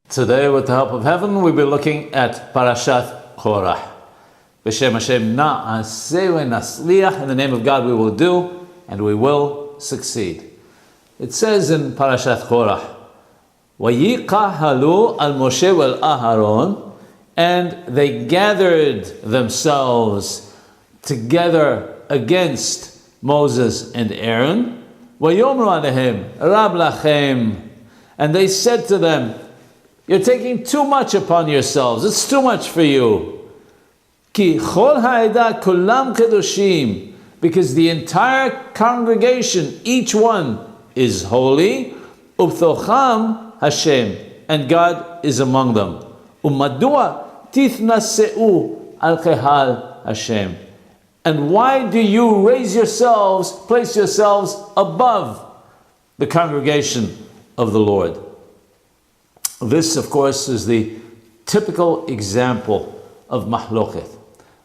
Today, with the help of heaven, we'll be looking at Parashat Korach. B'Shem Hashem na'aseh v'nasliach. In the name of God we will do, and we will succeed. It says in Parashat Korach, Vayiqahalu al Moshe vel Aharon, and they gathered themselves together against Moses and Aaron. Vayomru alehem rab lachem, and they said to them, you're taking too much upon yourselves. It's too much for you. Ki chol ha'edah kulam kedoshim, because the entire congregation, each one, is holy. Ubtocham Hashem, and God is among them. Umadua tithnaseu al kehal Hashem. And why do you raise yourselves, place yourselves above the congregation of the Lord? This, of course, is the typical example of mahloket,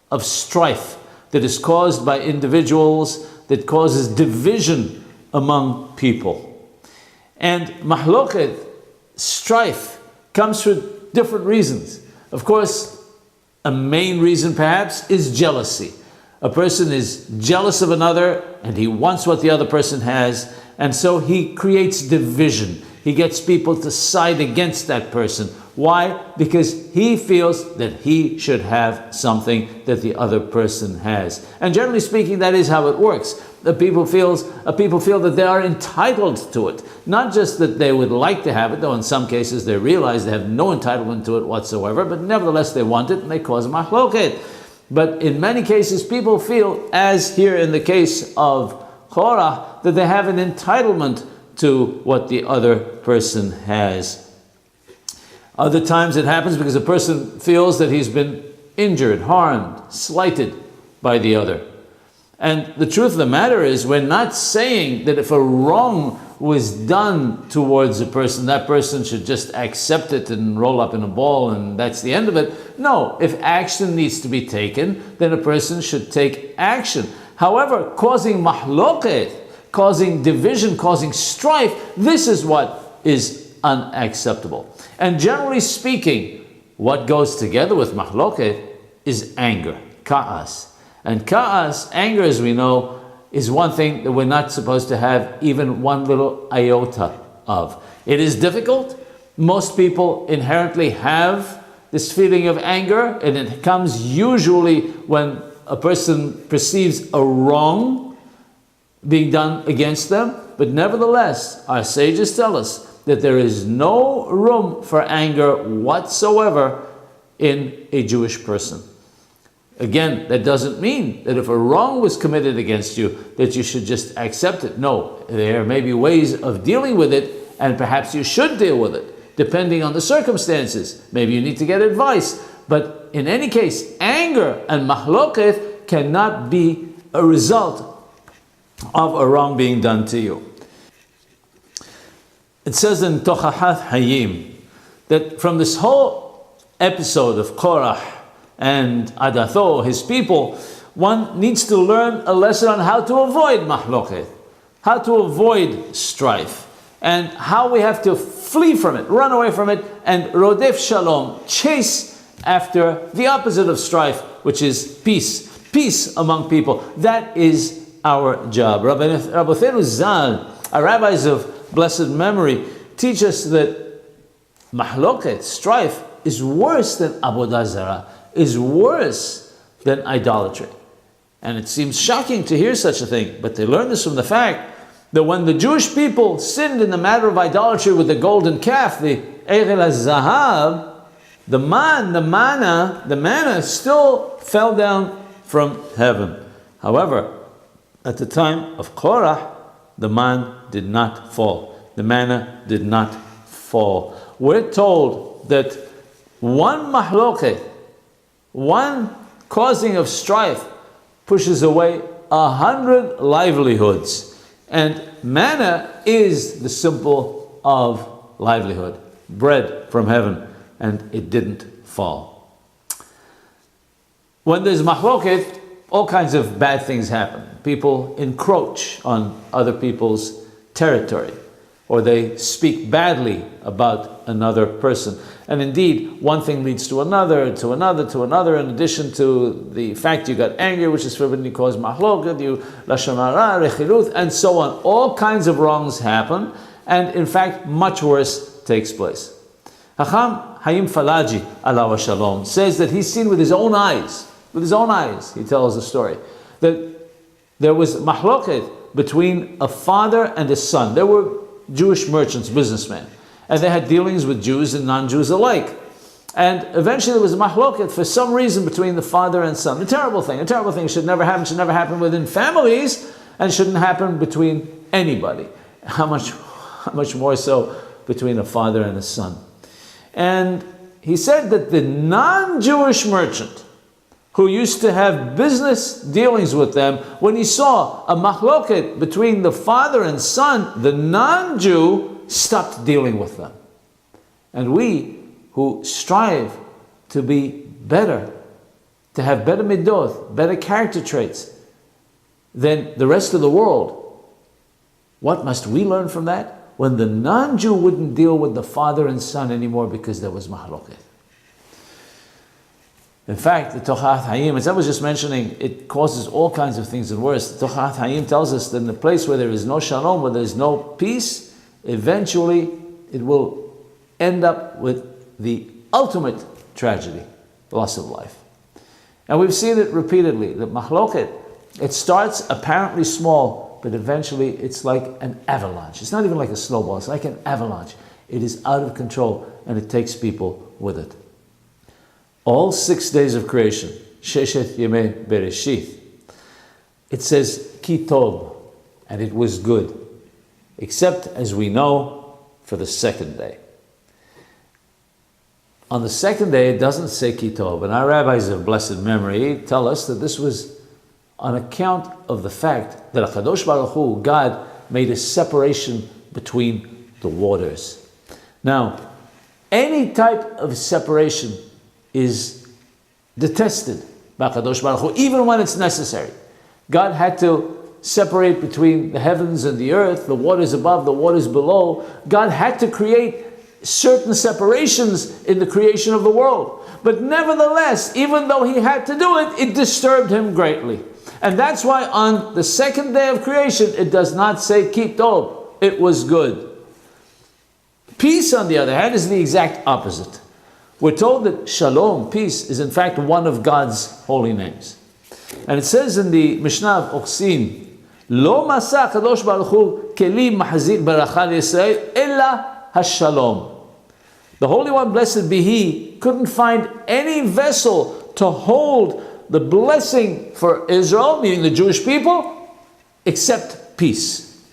of strife that is caused by individuals, that causes division among people. And mahloket, strife, comes for different reasons. Of course, a main reason perhaps is jealousy. A person is jealous of another and he wants what the other person has, and so he creates division. He gets people to side against that person. Why? Because he feels that he should have something that the other person has. And generally speaking, that is how it works. People feel that they are entitled to it. Not just that they would like to have it, though in some cases they realize they have no entitlement to it whatsoever, but nevertheless they want it and they cause mahloket. But in many cases, people feel, as here in the case of Korach, that they have an entitlement to what the other person has. Other times it happens because a person feels that he's been injured, harmed, slighted by the other. And the truth of the matter is, we're not saying that if a wrong was done towards a person, that person should just accept it and roll up in a ball and that's the end of it. No, if action needs to be taken, then a person should take action. However, causing mahloket, causing division, causing strife, this is what is unacceptable. And generally speaking, what goes together with mahloket is anger, ka'as. And ka'as, anger, as we know, is one thing that we're not supposed to have even one little iota of. It is difficult. Most people inherently have this feeling of anger, and it comes usually when a person perceives a wrong being done against them. But nevertheless, our sages tell us that there is no room for anger whatsoever in a Jewish person. Again, that doesn't mean that if a wrong was committed against you, that you should just accept it. No, there may be ways of dealing with it, and perhaps you should deal with it, depending on the circumstances. Maybe you need to get advice. But in any case, anger and mahloket cannot be a result of a wrong being done to you. It says in Tochahat Hayim that from this whole episode of Korach and Adatho, his people, one needs to learn a lesson on how to avoid mahloket, how to avoid strife, and how we have to flee from it, run away from it, and rodef shalom, chase after the opposite of strife, which is peace. Peace among people. That is our job. Rabbeinu Zal, our rabbis of blessed memory, teach us that mahloket, strife, is worse than avodah zarah, is worse than idolatry. And it seems shocking to hear such a thing, but they learn this from the fact that when the Jewish people sinned in the matter of idolatry with the golden calf, the Egel HaZahav, the manna still fell down from heaven. However, at the time of Korach, the man did not fall. The manna did not fall. We're told that one mahloket, one causing of strife, pushes away 100 livelihoods. And manna is the symbol of livelihood, bread from heaven, and it didn't fall. When there's mahloket, all kinds of bad things happen. People encroach on other people's territory, or they speak badly about another person. And indeed, one thing leads to another, to another, to another, in addition to the fact you got angry, which is forbidden, you cause mahloket, you lashon hara, rechilut, and so on. All kinds of wrongs happen, and in fact, much worse takes place. Hacham Hayim Falaji, alav shalom, says that he's seen with his own eyes, he tells the story, that there was mahloket between a father and a son. There were Jewish merchants, businessmen, and they had dealings with Jews and non-Jews alike. And eventually there was a mahloket for some reason between the father and son. A terrible thing should never happen within families, and shouldn't happen between anybody. How much more so between a father and a son. And he said that the non-Jewish merchant who used to have business dealings with them, when he saw a mahloket between the father and son, the non-Jew stopped dealing with them. And we who strive to be better, to have better midot, better character traits than the rest of the world, what must we learn from that? When the non-Jew wouldn't deal with the father and son anymore because there was mahloket. In fact, the Tochaat Hayim, as I was just mentioning, it causes all kinds of things and worse. The Tochaat Hayim tells us that in a place where there is no shalom, where there is no peace, eventually it will end up with the ultimate tragedy, loss of life. And we've seen it repeatedly, that mahloket, it starts apparently small, but eventually it's like an avalanche. It's not even like a snowball, it's like an avalanche. It is out of control, and it takes people with it. All 6 days of creation, Sheshet Yemei Bereshith, it says, Ki Tov, and it was good, except, as we know, for the second day. On the second day, it doesn't say Ki Tov, and our rabbis of blessed memory tell us that this was on account of the fact that HaKadosh Baruch Hu, God, made a separation between the waters. Now, any type of separation is detested by HaKadosh Baruch Hu, even when it's necessary. God had to separate between the heavens and the earth, the waters above, the waters below. God had to create certain separations in the creation of the world. But nevertheless, even though he had to do it, it disturbed him greatly. And that's why on the second day of creation, it does not say Ki Tov, it was good. Peace, on the other hand, is the exact opposite. We're told that Shalom, peace, is in fact one of God's holy names. And it says in the Mishnah of Oksin, Lo masa Kadosh Baruch Hu keli mahzik baracha Yisrael ella hashalom. The Holy One, blessed be He, couldn't find any vessel to hold the blessing for Israel, meaning the Jewish people, except peace.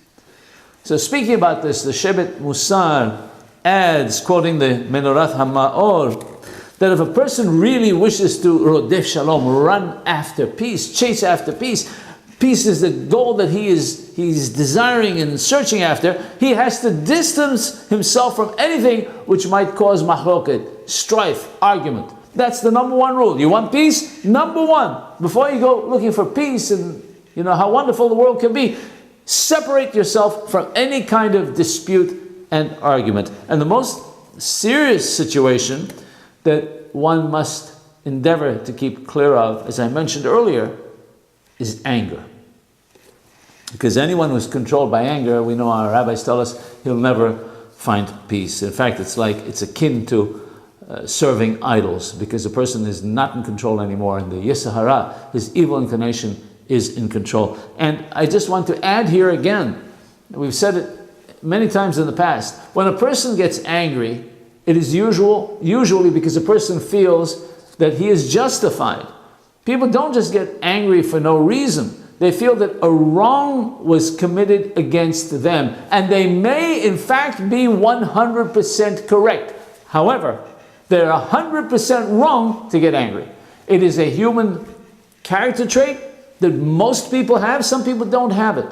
So speaking about this, the Shevet Musar adds, quoting the Menorat HaMa'or, that if a person really wishes to rodef shalom, run after peace, chase after peace, peace is the goal that he's desiring and searching after, he has to distance himself from anything which might cause mahloket, strife, argument. That's the number one rule. You want peace? Number one. Before you go looking for peace and you know how wonderful the world can be, separate yourself from any kind of dispute and argument. And the most serious situation that one must endeavor to keep clear of, as I mentioned earlier, is anger. Because anyone who's controlled by anger, we know our rabbis tell us, he'll never find peace. In fact, it's akin to serving idols, because a person is not in control anymore, and the Yetzer Hara, his evil inclination, is in control. And I just want to add here again, we've said it many times in the past, when a person gets angry, it is usually because a person feels that he is justified. People don't just get angry for no reason. They feel that a wrong was committed against them, and they may in fact be 100% correct. However, they're 100% wrong to get angry. It is a human character trait that most people have. Some people don't have it.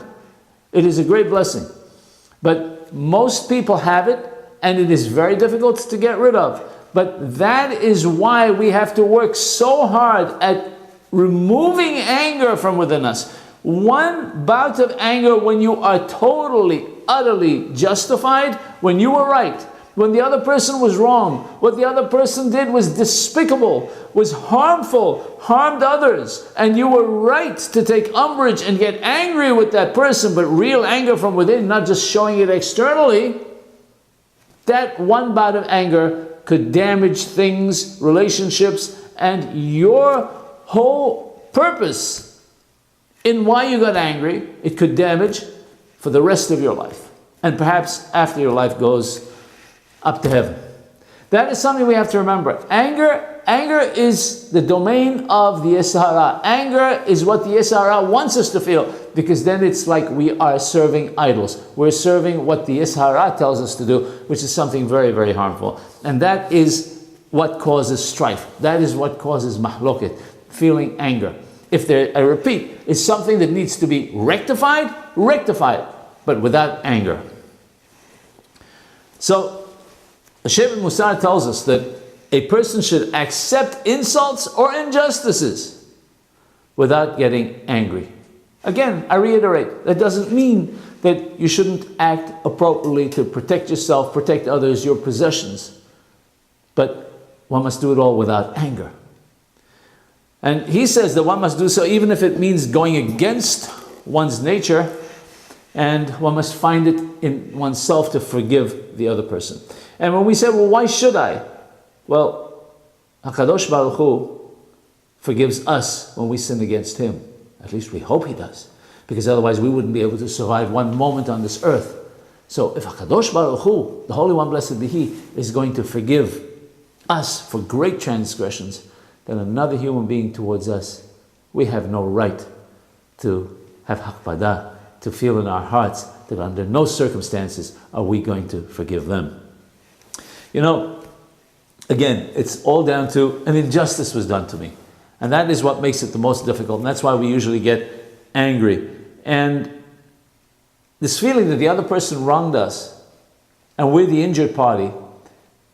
It is a great blessing. But most people have it, and it is very difficult to get rid of. But that is why we have to work so hard at removing anger from within us. One bout of anger when you are totally, utterly justified, when you were right, when the other person was wrong, what the other person did was despicable, was harmful, harmed others, and you were right to take umbrage and get angry with that person, but real anger from within, not just showing it externally. That one bout of anger could damage things, relationships, and your whole purpose in why you got angry. It could damage for the rest of your life, and perhaps after your life goes up to heaven. That is something we have to remember. Anger is the domain of the Yetzer Hara. Anger is what the Yetzer Hara wants us to feel, because then it's like we are serving idols. We're serving what the Yetzer Hara tells us to do, which is something very, very harmful. And that is what causes strife. That is what causes mahloket, feeling anger. If there, I repeat, is something that needs to be rectified, rectify it, but without anger. So, the Shevet Musar tells us that a person should accept insults or injustices without getting angry. Again, I reiterate, that doesn't mean that you shouldn't act appropriately to protect yourself, protect others, your possessions. But one must do it all without anger. And he says that one must do so even if it means going against one's nature, and one must find it in oneself to forgive the other person. And when we say, well, why should I? Well, HaKadosh Baruch Hu forgives us when we sin against Him. At least we hope He does. Because otherwise we wouldn't be able to survive one moment on this earth. So if HaKadosh Baruch Hu, the Holy One, blessed be He, is going to forgive us for great transgressions, then another human being towards us, we have no right to have hakpadah, to feel in our hearts that under no circumstances are we going to forgive them. You know, again, it's all down to an injustice was done to me. And that is what makes it the most difficult. And that's why we usually get angry. And this feeling that the other person wronged us and we're the injured party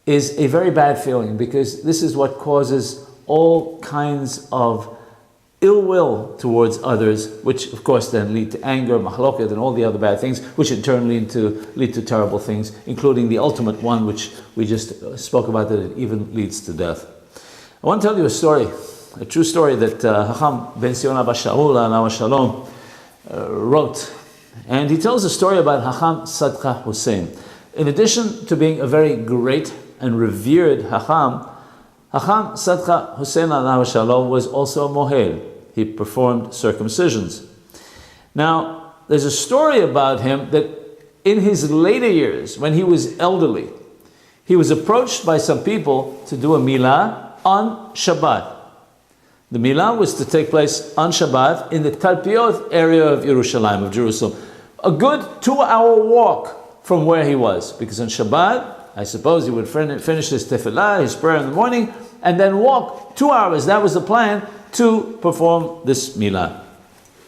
is a very bad feeling, because this is what causes all kinds of ill will towards others, which of course then lead to anger, mahloket, and all the other bad things, which in turn lead to terrible things, including the ultimate one, which we just spoke about, that it even leads to death. I want to tell you a story, a true story that Hacham Ben Sion Abba Shaul Alav Shalom wrote. And he tells a story about Hacham Tzedakah Hussein. In addition to being a very great and revered Hacham, Hacham Tzedakah Hussein Alav Shalom was also a mohel. He performed circumcisions. Now, there's a story about him that in his later years, when he was elderly, he was approached by some people to do a milah on Shabbat. The milah was to take place on Shabbat in the Talpiot area of Yerushalayim, of Jerusalem. A good 2-hour walk from where he was, because on Shabbat, I suppose he would finish his tefillah, his prayer in the morning, and then walk 2 hours. That was the plan, to perform this milah.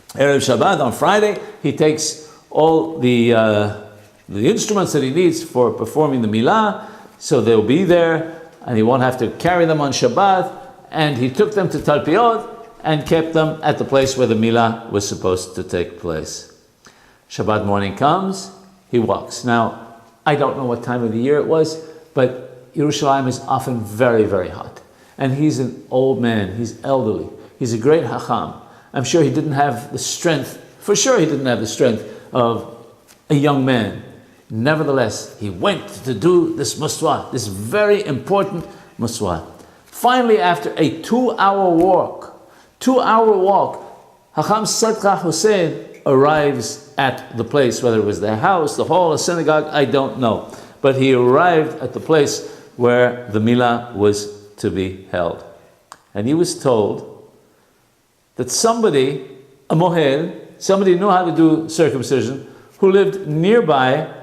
Erev Shabbat, on Friday, he takes all the instruments that he needs for performing the milah, so they'll be there, and he won't have to carry them on Shabbat. And he took them to Talpiot and kept them at the place where the milah was supposed to take place. Shabbat morning comes, he walks. Now, I don't know what time of the year it was, but Yerushalayim is often very, very hot. And he's an old man, he's elderly, he's a great Hacham. I'm sure he didn't have the strength, for sure he didn't have the strength of a young man. Nevertheless, he went to do this muswah, this very important muswah. Finally, after a 2-hour walk, Hacham Tzedakah Hussein arrives at the place, whether it was the house, the hall, a synagogue, I don't know. But he arrived at the place where the milah was to be held. And he was told that somebody, a mohel, somebody who knew how to do circumcision, who lived nearby,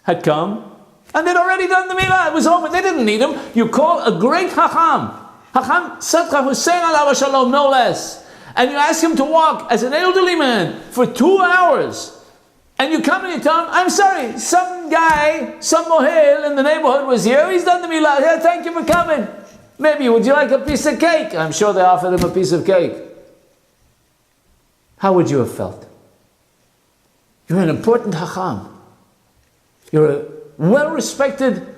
had come, and they'd already done the milah. It was over. They didn't need him. You call a great Hacham Tzedakah Hussein Alav Shalom, no less, and you ask him to walk as an elderly man for 2 hours, and you come and you tell him, I'm sorry, some guy, some mohel in the neighborhood was here, he's done the milah, yeah, thank you for coming. Maybe, would you like a piece of cake? I'm sure they offered him a piece of cake. how would you have felt? You're an important Hacham. You're a well-respected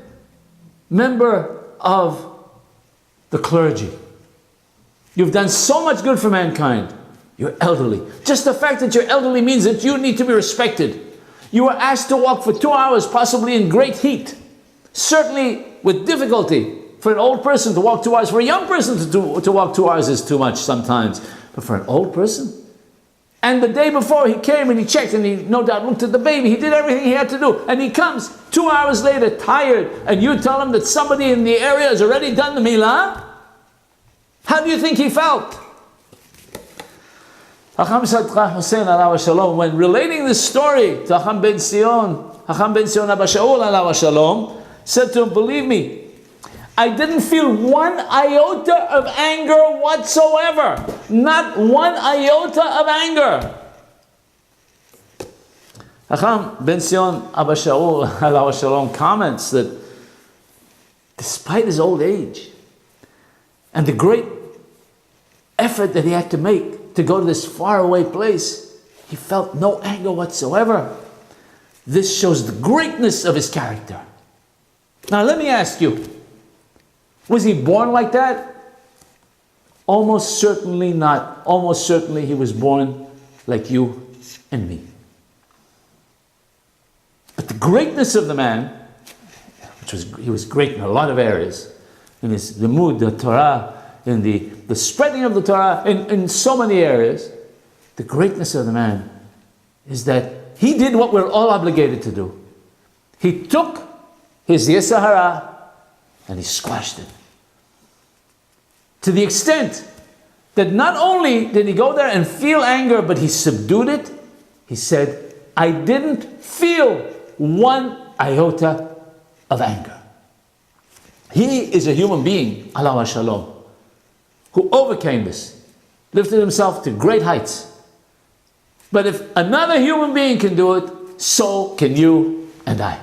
member of the clergy. You've done so much good for mankind. You're elderly. Just the fact that you're elderly means that you need to be respected. You were asked to walk for 2 hours, possibly in great heat. Certainly with difficulty. For an old person to walk 2 hours, for a young person to walk 2 hours is too much sometimes. But for an old person? And the day before he came and he checked and he no doubt looked at the baby. He did everything he had to do. And he comes 2 hours later tired, and you tell him that somebody in the area has already done the milah? How do you think he felt? When relating this story to Hacham ben Sion Abba Shaul alav shalom, said to him, believe me, I didn't feel one iota of anger whatsoever. Not one iota of anger. Hacham ben Sion Abba Shaul alav shalom comments that despite his old age and the great effort that he had to make to go to this faraway place, he felt no anger whatsoever. This shows the greatness of his character. Now let me ask you, was he born like that? Almost certainly not. Almost certainly he was born like you and me. But the greatness of the man, he was great in a lot of areas, in his limud, the Torah, in the spreading of the Torah, in so many areas. The greatness of the man is that he did what we're all obligated to do. He took his Yetzer Hara and he squashed it. To the extent that not only did he go there and feel anger, but he subdued it. He said, I didn't feel one iota of anger. He is a human being, alav shalom, who overcame this, lifted himself to great heights. But if another human being can do it, so can you and I.